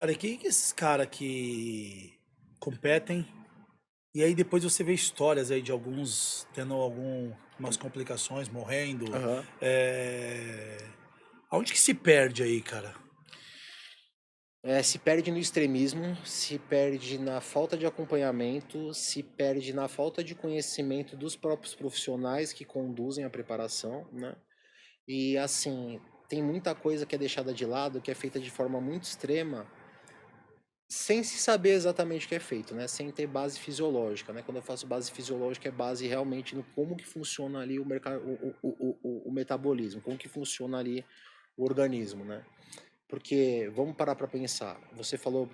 Cara, que esses caras que competem e aí depois você vê histórias aí de alguns tendo algumas complicações, morrendo. Aham. É... Aonde que se perde aí, cara? Se perde no extremismo, se perde na falta de acompanhamento, se perde na falta de conhecimento dos próprios profissionais que conduzem a preparação, né? E assim, tem muita coisa que é deixada de lado, que é feita de forma muito extrema, sem se saber exatamente o que é feito, né? Sem ter base fisiológica, né? Quando eu faço base fisiológica, é base realmente no como que funciona ali o metabolismo, como que funciona ali o organismo, né? Porque, vamos parar para pensar, você falou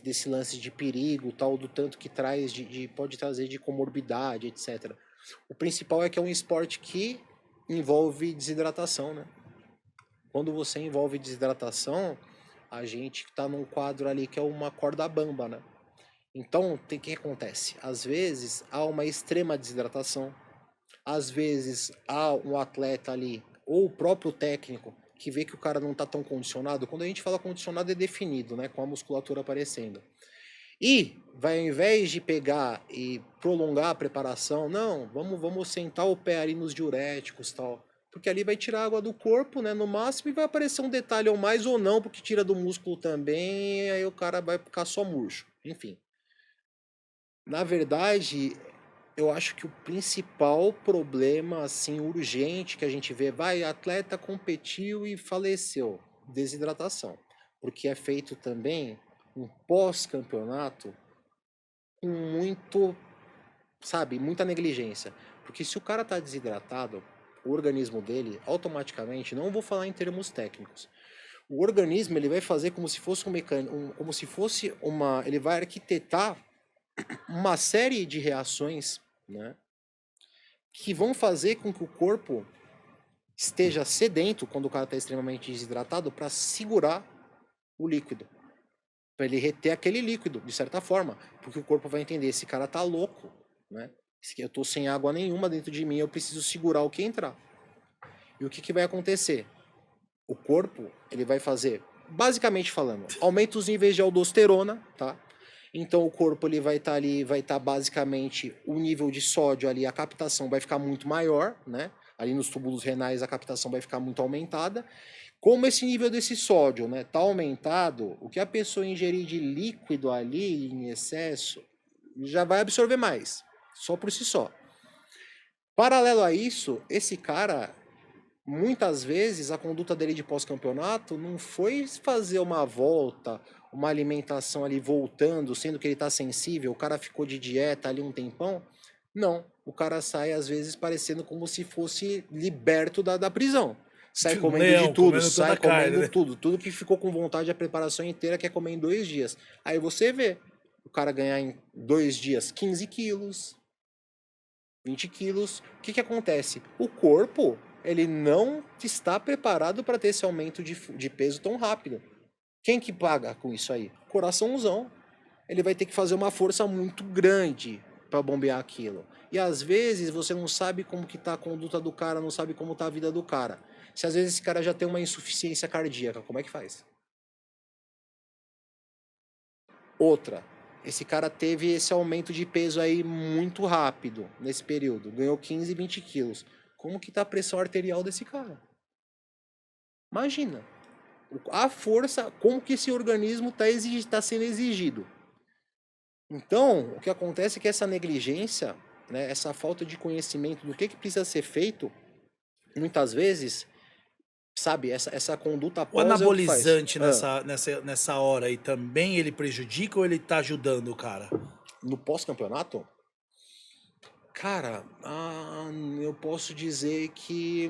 desse lance de perigo, tal, do tanto que traz, pode trazer de comorbidade, etc. O principal é que é um esporte que envolve desidratação, né? Quando você envolve desidratação, a gente está num quadro ali que é uma corda bamba, né? Então, o que acontece? Às vezes há uma extrema desidratação, às vezes há um atleta ali, ou o próprio técnico, que vê que o cara não está tão condicionado. Quando a gente fala condicionado é definido, né? Com a musculatura aparecendo. E vai, ao invés de pegar e prolongar a preparação, não, vamos sentar o pé ali nos diuréticos, tal. Porque ali vai tirar água do corpo, né, no máximo, e vai aparecer um detalhe ou mais ou não, porque tira do músculo também, e aí o cara vai ficar só murcho. Enfim. Na verdade, eu acho que o principal problema, assim, urgente que a gente vê, vai, atleta competiu e faleceu, desidratação. Porque é feito também um pós-campeonato com muito, sabe, muita negligência. Porque se o cara tá desidratado, o organismo dele, automaticamente, não vou falar em termos técnicos, o organismo ele vai fazer como se fosse um mecânico, como se fosse uma, ele vai arquitetar uma série de reações, né, que vão fazer com que o corpo esteja sedento quando o cara está extremamente desidratado para segurar o líquido, para ele reter aquele líquido de certa forma, porque o corpo vai entender esse cara tá louco, né? Eu tô sem água nenhuma dentro de mim, eu preciso segurar o que entrar. E o que vai acontecer? O corpo, ele vai fazer, basicamente falando, aumenta os níveis de aldosterona, tá? Então o corpo ele vai estar ali, vai estar basicamente o nível de sódio ali, a captação vai ficar muito maior, né? Ali nos túbulos renais a captação vai ficar muito aumentada. Como esse nível desse sódio, né, tá aumentado, o que a pessoa ingerir de líquido ali em excesso já vai absorver mais, só por si só. Paralelo a isso, esse cara muitas vezes a conduta dele de pós-campeonato não foi fazer uma volta, uma alimentação ali voltando, sendo que ele tá sensível, o cara ficou de dieta ali um tempão. Não, o cara sai às vezes parecendo como se fosse liberto da prisão. Sai Um comendo de leão tudo, comendo toda sai a carne, comendo né? tudo. Tudo que ficou com vontade a preparação inteira quer comer em 2 dias. Aí você vê o cara ganhar em 2 dias 15 quilos, 20 quilos. O que acontece? O corpo, ele não está preparado para ter esse aumento de peso tão rápido. Quem que paga com isso aí? Coraçãozão. Ele vai ter que fazer uma força muito grande para bombear aquilo. E às vezes você não sabe como que tá a conduta do cara, não sabe como tá a vida do cara. Se às vezes esse cara já tem uma insuficiência cardíaca, como é que faz? Outra, esse cara teve esse aumento de peso aí muito rápido nesse período, ganhou 15, 20 quilos. Como que tá a pressão arterial desse cara? Imagina, a força, como que esse organismo está sendo exigido. Então, o que acontece é que essa negligência, né, essa falta de conhecimento do que precisa ser feito, muitas vezes, sabe, essa conduta O após é o que faz. anabolizante nessa hora aí também ele prejudica ou ele tá ajudando o cara? No pós-campeonato, cara, eu posso dizer que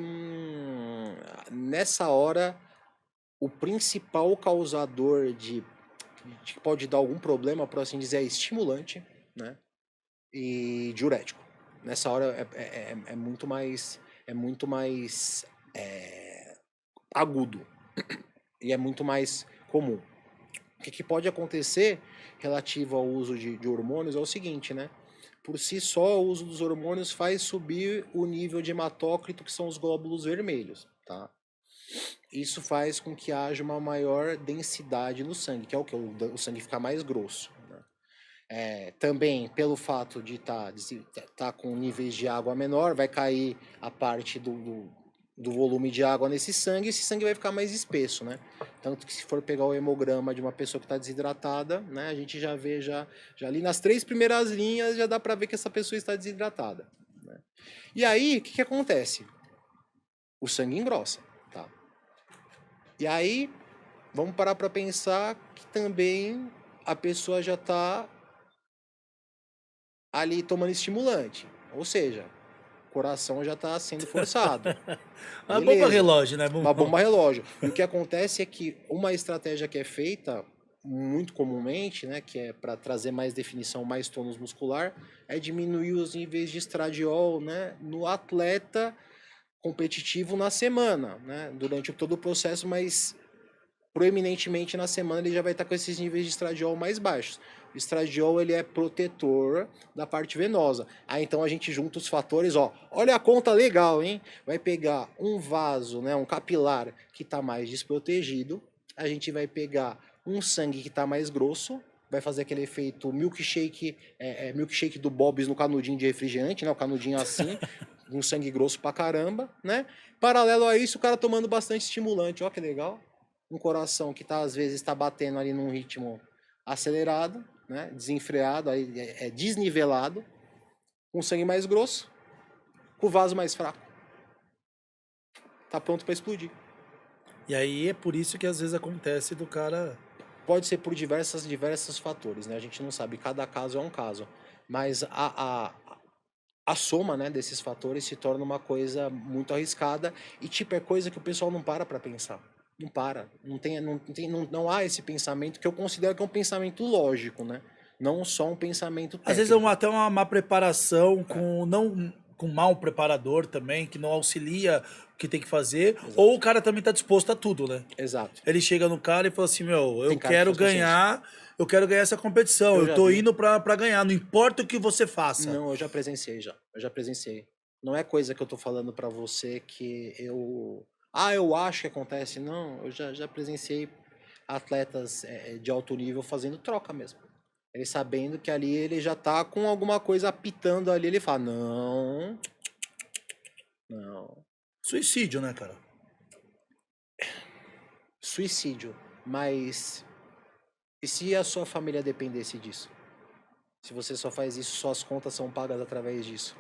nessa hora o principal causador de que pode dar algum problema, por assim dizer, é estimulante, né? E diurético. Nessa hora é muito mais agudo e é muito mais comum. O que pode acontecer relativo ao uso de hormônios é o seguinte, né? Por si só, o uso dos hormônios faz subir o nível de hematócrito, que são os glóbulos vermelhos, tá? Isso faz com que haja uma maior densidade no sangue, que é o que? O sangue ficar mais grosso. Também, pelo fato de tá com níveis de água menor, vai cair a parte do volume de água nesse sangue, e esse sangue vai ficar mais espesso, né? Tanto que se for pegar o hemograma de uma pessoa que está desidratada, né, a gente já vê, já ali nas 3 primeiras linhas, já dá para ver que essa pessoa está desidratada. Né? E aí, o que acontece? O sangue engrossa, tá? E aí, vamos parar para pensar que também a pessoa já está ali tomando estimulante. Ou seja, o coração já está sendo forçado. Uma bomba Beleza. relógio, né? Uma bomba relógio. E o que acontece é que uma estratégia que é feita muito comumente, né, que é para trazer mais definição, mais tônus muscular, é diminuir os níveis de estradiol, né, no atleta competitivo na semana, né, durante todo o processo, mas proeminentemente na semana ele já vai estar com esses níveis de estradiol mais baixos. O estradiol ele é protetor da parte venosa. Aí então a gente junta os fatores, ó, olha a conta legal, hein? Vai pegar um vaso, né, um capilar que está mais desprotegido, a gente vai pegar um sangue que está mais grosso, vai fazer aquele efeito milkshake, milkshake do Bob's no canudinho de refrigerante, né, o canudinho assim, um sangue grosso pra caramba, né? Paralelo a isso, o cara tomando bastante estimulante, ó que legal. Um coração que às vezes está batendo ali num ritmo acelerado, né, desenfreado, aí desnivelado, com sangue mais grosso, com o vaso mais fraco. Tá pronto para explodir. E aí é por isso que às vezes acontece do cara. Pode ser por diversos fatores, né? A gente não sabe, cada caso é um caso. Mas a soma, né, desses fatores se torna uma coisa muito arriscada e tipo é coisa que o pessoal não para pensar. Não para, não há esse pensamento que eu considero que é um pensamento lógico, né? Não só um pensamento Às vezes é técnico. até uma má preparação, com não com mau preparador também, que não auxilia o que tem que fazer, Exato. ou o cara também tá disposto a tudo, né? Exato. Ele chega no cara e fala assim, meu, Tem cara que faz consciência. eu quero ganhar essa competição, Eu eu já tô vi. indo pra ganhar, não importa o que você faça. Não, eu já presenciei já. Eu já presenciei. Não é coisa que eu tô falando pra você que eu acho que acontece. Não, eu já presenciei atletas de alto nível fazendo troca mesmo. Ele sabendo que ali ele já tá com alguma coisa apitando ali, ele fala, não, não. Suicídio, né, cara? Suicídio. Mas e se a sua família dependesse disso? Se você só faz isso, suas contas são pagas através disso.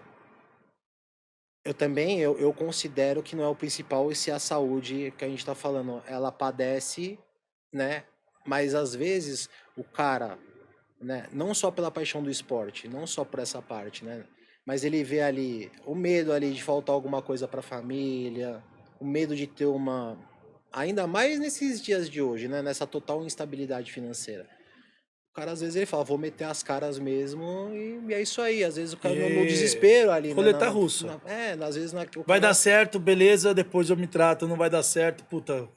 Eu considero que não é o principal, e se a saúde que a gente tá falando, ela padece, né? Mas às vezes o cara, né, não só pela paixão do esporte, não só por essa parte, né? Mas ele vê ali o medo ali de faltar alguma coisa para a família, o medo de ter ainda mais nesses dias de hoje, né, nessa total instabilidade financeira. O cara às vezes ele fala, vou meter as caras mesmo e é isso aí. Às vezes o cara no desespero ali, né? Roleta russa. Às vezes o Vai cara, dar certo, beleza, depois eu me trato, não vai dar certo, puta.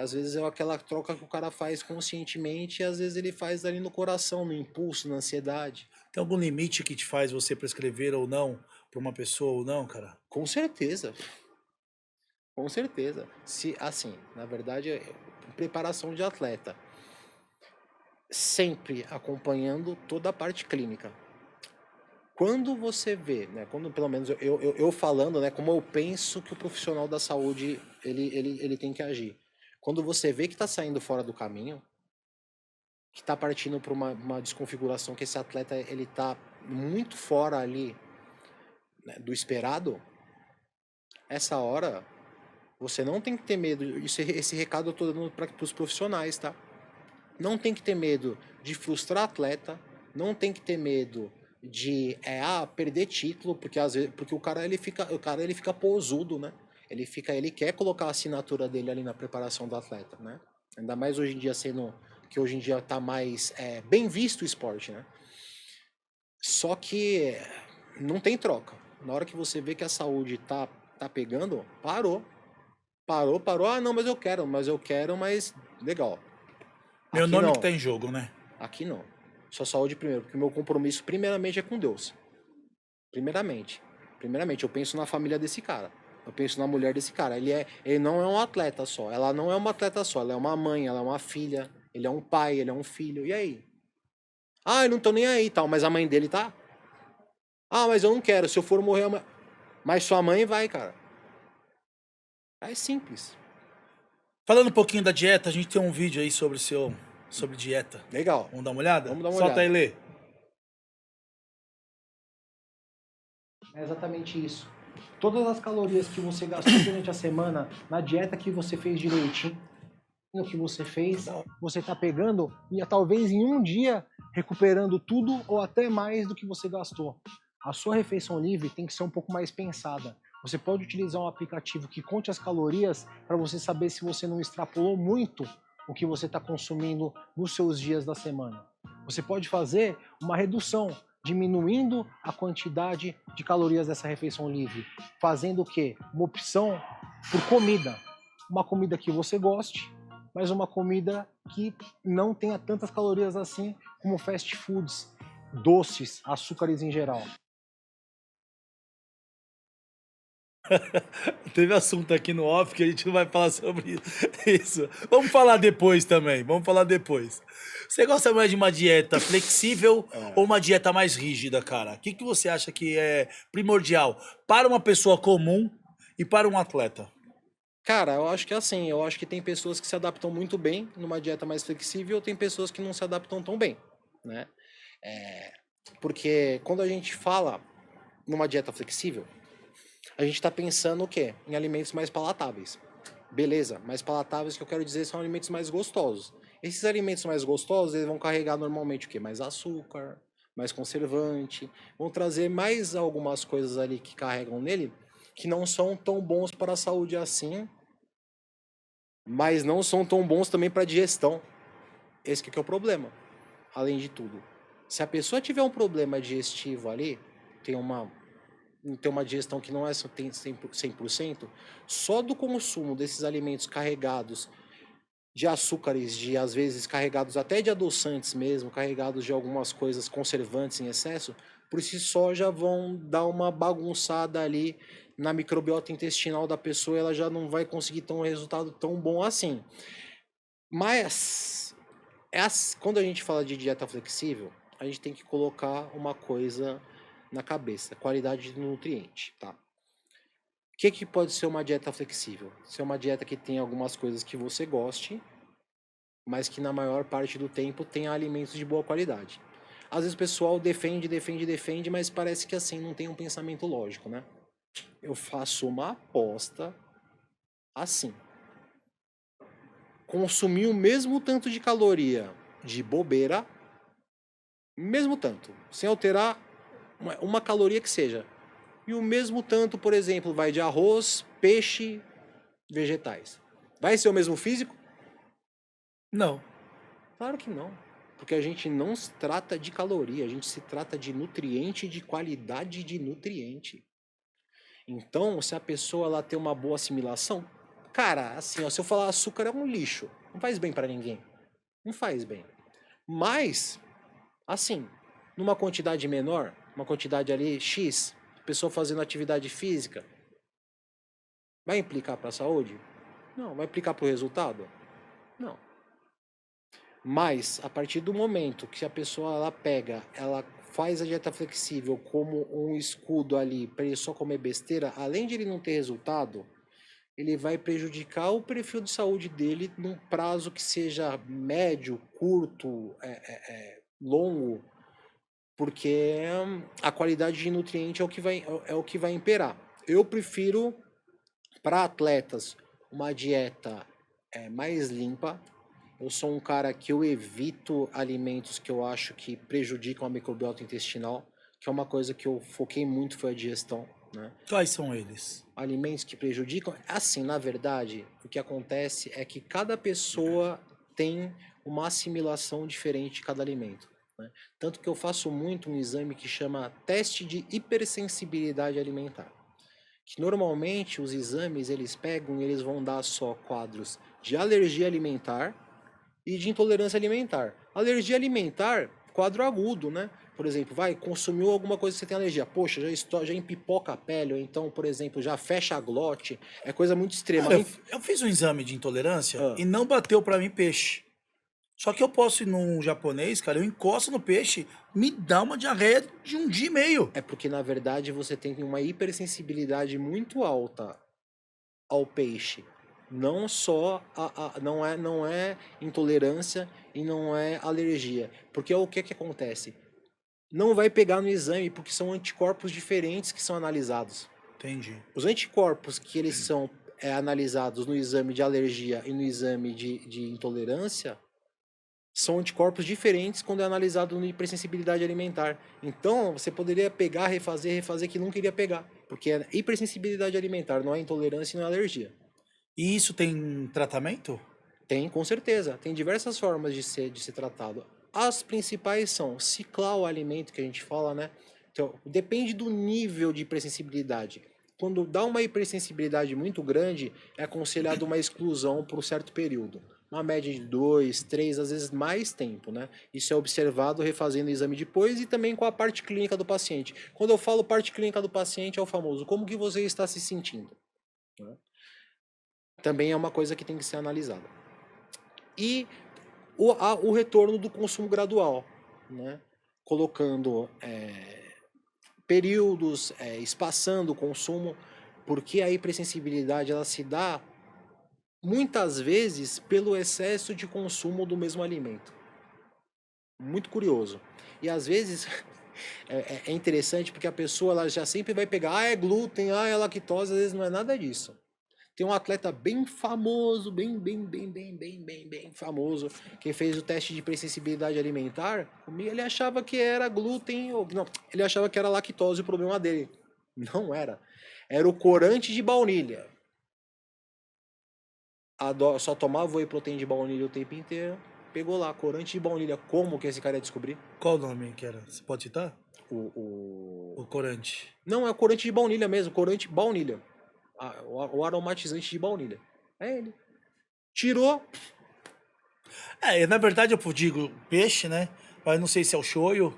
às vezes é aquela troca que o cara faz conscientemente e às vezes ele faz ali no coração, no impulso, na ansiedade. Tem algum limite que te faz você prescrever ou não pra uma pessoa ou não, cara? Com certeza. Com certeza. Se assim, na verdade, preparação de atleta, sempre acompanhando toda a parte clínica. Quando você vê, né, quando pelo menos eu falando, né, como eu penso que o profissional da saúde ele tem que agir. Quando você vê que está saindo fora do caminho, que está partindo para uma desconfiguração, que esse atleta ele está muito fora ali, né, do esperado, essa hora você não tem que ter medo. Esse recado eu tô dando para os profissionais, tá? Não tem que ter medo de frustrar atleta, não tem que ter medo de perder título, porque às vezes, porque o cara ele fica posudo, né? Ele quer colocar a assinatura dele ali na preparação do atleta, né? Ainda mais hoje em dia que hoje em dia tá mais bem visto o esporte, né? Só que não tem troca. Na hora que você vê que a saúde tá pegando, parou. Parou. Ah, não, mas eu quero, mas legal. Meu Aqui nome não. que tá em jogo, né? Aqui não. Só saúde primeiro, porque o meu compromisso primeiramente é com Deus. Primeiramente, eu penso na família desse cara. Eu penso na mulher desse cara. Ele não é um atleta só. Ela não é uma atleta só. Ela é uma mãe, ela é uma filha. Ele é um pai, ele é um filho. E aí? Ah, eu não tô nem aí, tal. Mas a mãe dele tá? Ah, mas eu não quero. Se eu for morrer... Mas sua mãe vai, cara. É simples. Falando um pouquinho da dieta, a gente tem um vídeo aí sobre dieta. Legal. Vamos dar uma olhada? Vamos dar uma Solta olhada. aí, Lê. É exatamente isso. Todas as calorias que você gastou durante a semana, na dieta que você fez direitinho, no que você fez, você está pegando e talvez em um dia recuperando tudo ou até mais do que você gastou. A sua refeição livre tem que ser um pouco mais pensada. Você pode utilizar um aplicativo que conte as calorias para você saber se você não extrapolou muito o que você está consumindo nos seus dias da semana. Você pode fazer uma redução, diminuindo a quantidade de calorias dessa refeição livre, fazendo o quê? Uma opção por comida. Uma comida que você goste, mas uma comida que não tenha tantas calorias assim como fast foods, doces, açúcares em geral. Teve assunto aqui no off que a gente não vai falar sobre isso. Vamos falar depois também. Vamos falar depois. Você gosta mais de uma dieta flexível ou uma dieta mais rígida, cara? O que você acha que é primordial para uma pessoa comum e para um atleta? Cara, eu acho que é assim. Eu acho que tem pessoas que se adaptam muito bem numa dieta mais flexível, tem pessoas que não se adaptam tão bem, né? Porque quando a gente fala numa dieta flexível, a gente está pensando o quê? Em alimentos mais palatáveis. Beleza, mais palatáveis que eu quero dizer são alimentos mais gostosos. Esses alimentos mais gostosos, eles vão carregar normalmente o quê? Mais açúcar, mais conservante, vão trazer mais algumas coisas ali que carregam nele que não são tão bons para a saúde assim, mas não são tão bons também para a digestão. Esse que é o problema, além de tudo. Se a pessoa tiver um problema digestivo ali, tem uma digestão que não é 100%, só do consumo desses alimentos carregados de açúcares, de às vezes carregados até de adoçantes mesmo, carregados de algumas coisas conservantes em excesso, por si só já vão dar uma bagunçada ali na microbiota intestinal da pessoa, ela já não vai conseguir ter um resultado tão bom assim. Mas quando a gente fala de dieta flexível, a gente tem que colocar uma coisa na cabeça, qualidade de nutriente, tá? O que pode ser uma dieta flexível? Ser uma dieta que tem algumas coisas que você goste, mas que na maior parte do tempo tenha alimentos de boa qualidade. Às vezes o pessoal defende, mas parece que assim não tem um pensamento lógico, né? Eu faço uma aposta assim. Consumir o mesmo tanto de caloria de bobeira, mesmo tanto, sem alterar uma caloria que seja. E o mesmo tanto, por exemplo, vai de arroz, peixe, vegetais. Vai ser o mesmo físico? Não. Claro que não. Porque a gente não se trata de caloria, a gente se trata de nutriente, de qualidade de nutriente. Então, se a pessoa ela tem uma boa assimilação, cara, assim, ó, se eu falar açúcar é um lixo, não faz bem para ninguém. Não faz bem. Mas, assim, numa quantidade menor, uma quantidade ali X, pessoa fazendo atividade física, vai implicar para a saúde? Não. Vai implicar para o resultado? Não. Mas, a partir do momento que a pessoa ela faz a dieta flexível como um escudo ali para ele só comer besteira, além de ele não ter resultado, ele vai prejudicar o perfil de saúde dele num prazo que seja médio, curto, longo, porque a qualidade de nutriente é o que vai imperar. Eu prefiro, para atletas, uma dieta mais limpa. Eu sou um cara que eu evito alimentos que eu acho que prejudicam a microbiota intestinal, que é uma coisa que eu foquei muito, foi a digestão, né? Quais são eles? Alimentos que prejudicam, assim, na verdade, o que acontece é que cada pessoa tem uma assimilação diferente de cada alimento, né? Tanto que eu faço muito um exame que chama teste de hipersensibilidade alimentar, que normalmente os exames eles vão dar só quadros de alergia alimentar e de intolerância alimentar. Alergia alimentar quadro agudo, né? Por exemplo, consumiu alguma coisa que você tem alergia. Poxa, já empipoca a pele, ou então, por exemplo, já fecha a glote. É coisa muito extrema. Cara, eu fiz um exame de intolerância Ah. e não bateu pra mim peixe. Só que eu posso ir num japonês, cara, eu encosto no peixe, me dá uma diarreia de 1 dia e meio. É porque, na verdade, você tem uma hipersensibilidade muito alta ao peixe. Não só não é intolerância e não é alergia. Porque o que acontece? Não vai pegar no exame porque são anticorpos diferentes que são analisados. Entendi. Os anticorpos que eles são analisados no exame de alergia e no exame de intolerância são anticorpos diferentes quando é analisado no hipersensibilidade alimentar. Então, você poderia pegar, refazer que não queria pegar. Porque é hipersensibilidade alimentar, não é intolerância e não é alergia. E isso tem tratamento? Tem, com certeza. Tem diversas formas de ser tratado. As principais são ciclar o alimento, que a gente fala, né? Então, depende do nível de hipersensibilidade. Quando dá uma hipersensibilidade muito grande, é aconselhado uma exclusão por um certo período. Uma média de 2, 3, às vezes mais tempo, né? Isso é observado refazendo o exame depois e também com a parte clínica do paciente. Quando eu falo parte clínica do paciente, é o famoso, como que você está se sentindo? Também é uma coisa que tem que ser analisada. E o retorno do consumo gradual, né? Colocando períodos, espaçando o consumo, porque a hipersensibilidade ela se dá muitas vezes pelo excesso de consumo do mesmo alimento. Muito curioso. E às vezes é interessante porque a pessoa ela já sempre vai pegar, é glúten, é lactose, às vezes não é nada disso. Tem um atleta bem famoso, bem famoso, que fez o teste de hipersensibilidade alimentar. Ele achava que era glúten, não, ele achava que era lactose o problema dele. Não era. Era o corante de baunilha. Só tomava whey protein de baunilha o tempo inteiro. Pegou lá, corante de baunilha. Como que esse cara ia descobrir? Qual o nome que era? Você pode citar? O corante. Não, é o corante de baunilha mesmo, corante baunilha. O aromatizante de baunilha. É ele. Tirou. Na verdade eu digo peixe, né? Mas não sei se é o shoyu,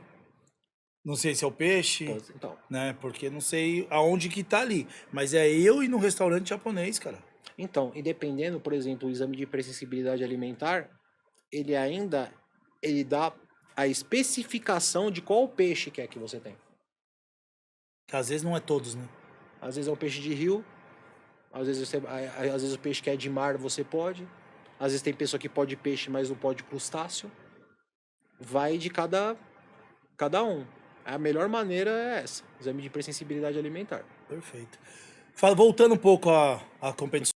não sei se é o peixe, Então. né? Porque não sei aonde que tá ali. Mas é eu ir num restaurante japonês, cara. Então, e dependendo, por exemplo, o exame de hipersensibilidade alimentar, ele dá a especificação de qual peixe que é que você tem. Que às vezes não é todos, né? Às vezes é um peixe de rio, às vezes o peixe que é de mar você pode, às vezes tem pessoa que pode peixe, mas não pode crustáceo. Vai de cada um. A melhor maneira é essa, exame de hipersensibilidade alimentar. Perfeito. Voltando um pouco à competição.